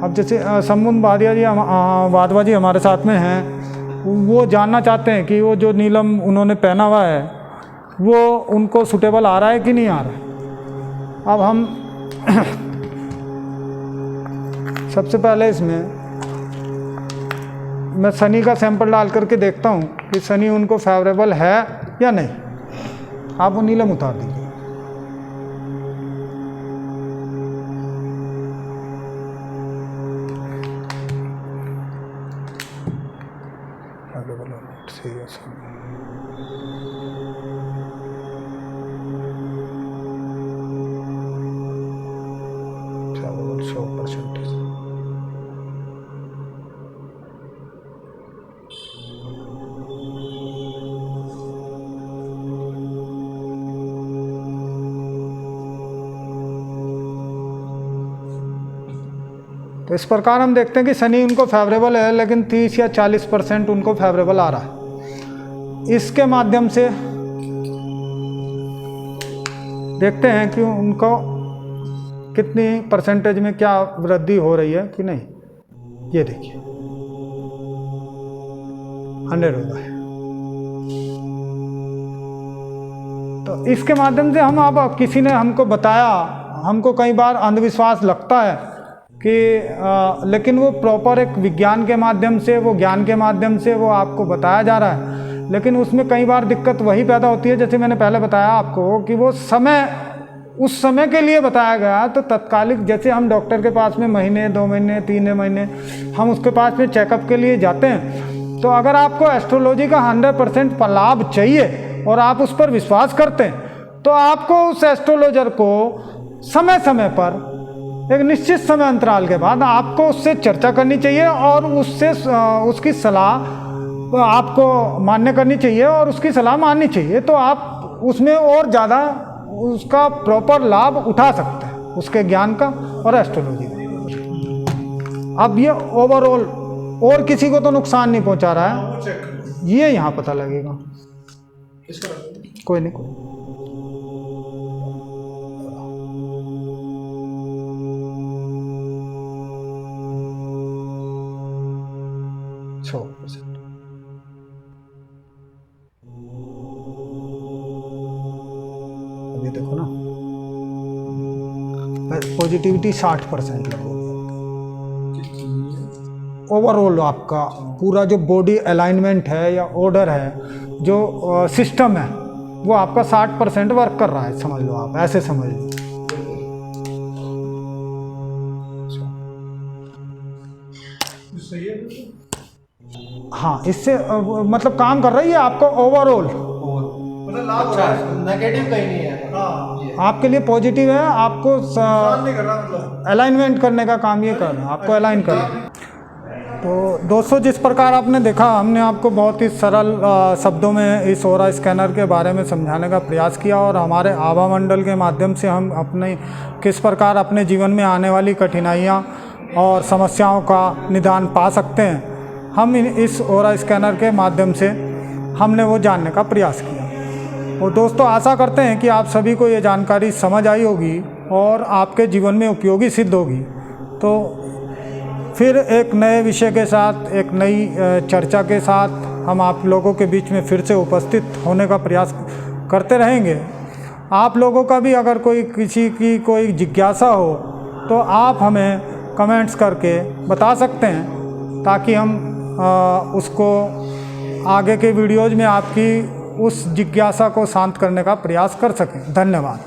अब जैसे शंभू वाधवा जी हमारे साथ में हैं, वो जानना चाहते हैं कि वो जो नीलम उन्होंने पहना हुआ है वो उनको सूटेबल आ रहा है कि नहीं आ रहा है। अब हम सबसे पहले इसमें मैं सनी का सैंपल डाल करके देखता हूँ कि सनी उनको फेवरेबल है या नहीं। आप वो नीलम उतार दीजिए। तो इस प्रकार हम देखते हैं कि सनी उनको फेवरेबल है, लेकिन 30 या 40% उनको फेवरेबल आ रहा है। इसके माध्यम से देखते हैं कि उनको कितनी परसेंटेज में क्या वृद्धि हो रही है कि नहीं। ये देखिए 100 हो गए। तो इसके माध्यम से हम, अब किसी ने हमको बताया, हमको कई बार अंधविश्वास लगता है कि लेकिन वो प्रॉपर एक विज्ञान के माध्यम से, वो ज्ञान के माध्यम से वो आपको बताया जा रहा है, लेकिन उसमें कई बार दिक्कत वही पैदा होती है जैसे मैंने पहले बताया आपको कि वो समय उस समय के लिए बताया गया। तो तत्कालिक, जैसे हम डॉक्टर के पास में महीने 2 महीने 3 महीने हम उसके पास में चेकअप के लिए जाते हैं, तो अगर आपको एस्ट्रोलॉजी का 100% लाभ चाहिए और आप उस पर विश्वास करते हैं तो आपको उस एस्ट्रोलॉजर को समय समय पर एक निश्चित समय अंतराल के बाद आपको उससे चर्चा करनी चाहिए और उससे उसकी सलाह आपको मान्य करनी चाहिए और उसकी सलाह माननी चाहिए। तो आप उसमें और ज़्यादा उसका प्रॉपर लाभ उठा सकते हैं, उसके ज्ञान का और एस्ट्रोलॉजी का। अब ये ओवरऑल और किसी को तो नुकसान नहीं पहुंचा रहा है, ये यहाँ पता लगेगा। कोई नहीं, अभी देखो ना, पॉजिटिविटी 60% लगोगे। ओवरऑल आपका पूरा जो बॉडी अलाइनमेंट है या ऑर्डर है, जो सिस्टम है, वो आपका 60% वर्क कर रहा है, समझ लो, आप ऐसे समझ लो। हाँ, इससे मतलब काम कर रही है आपको ओवरऑल, नेगेटिव कहीं नहीं है। आपके लिए पॉजिटिव है, आपको अलाइनमेंट करने का काम ये कर रहा है, आपको अलाइन कर रहा है। तो दोस्तों, जिस प्रकार आपने देखा, हमने आपको बहुत ही सरल शब्दों में इस ऑरा स्कैनर के बारे में समझाने का प्रयास किया और हमारे आभा मंडल के माध्यम से हम अपने किस प्रकार अपने जीवन में आने वाली कठिनाइयाँ और समस्याओं का निदान पा सकते हैं, हम इस ऑरा स्कैनर के माध्यम से हमने वो जानने का प्रयास किया। और दोस्तों, आशा करते हैं कि आप सभी को ये जानकारी समझ आई होगी और आपके जीवन में उपयोगी सिद्ध होगी। तो फिर एक नए विषय के साथ, एक नई चर्चा के साथ हम आप लोगों के बीच में फिर से उपस्थित होने का प्रयास करते रहेंगे। आप लोगों का भी अगर किसी की कोई जिज्ञासा हो तो आप हमें कमेंट्स करके बता सकते हैं, ताकि हम उसको आगे के वीडियोज़ में आपकी उस जिज्ञासा को शांत करने का प्रयास कर सकें। धन्यवाद।